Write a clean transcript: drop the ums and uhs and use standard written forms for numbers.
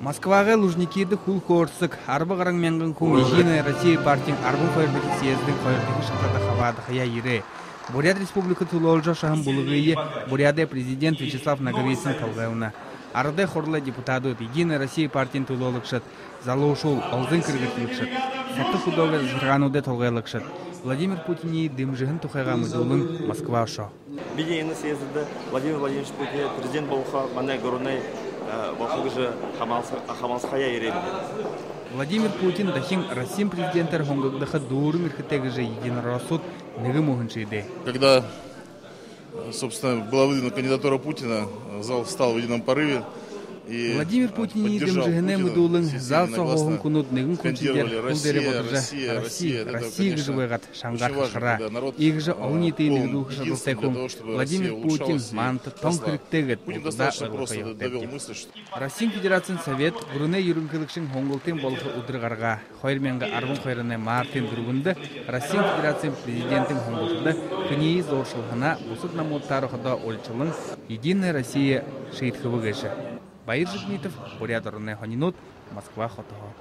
Москвага Лужникиді хул корсык, арбы ғарың менгін кум Единая Россия партиян арбын қойырдығы съездің қойырдығы шықтады хавады қая ере. Бурят республика Тулолжа шағын бұлығыйы Буряды президент Вячеслав Наговицын қалғауына. Арыдай хорлы депутаты Единая Россия партиян Тулолықшыд, залошул олзын кіргіртілікшыд, сәтті худовы зырғануды толғайлықшыд. Владимир Путин дымжығын тұқайға мұдылын Москва шо. Бидейіні съезді Владимир Владимирович Путин президент болуға маңай ғырынай Бахугжи Хамалсхая еребді. Владимир Путин дахин Россия президентер хонгогдаха дурым ирхетегже единорассуд нигым ухыншиде. Когда, собственно, была выдвинута кандидатура Путина, зал встал в едином порыве. Владимир Путин дымжыгыне мыдулын зал соғуғын күнут нигым күншидер күлдері бодыржа Россия гжывайғат шаңғар хашыра. Игжы оңнеті нигду хышадылсайкум. Владимир Путин манты тоң кіріктегіт бұлда ұлықайылтепті. Россия Федерациян Совет ғырыне юрынкылықшын хоңғылтен болғы ұдырғарға. Хойрменгі арғын қойрыне Мартин Дүргінді Россия Федерациян президентін хоңғылтыды күнейі зоршылғына бұсыт намуттары құда олчылың Единая Россия шейт хывы Баир Житмитов, Бурят Орне Хонинут, Москва Хотова.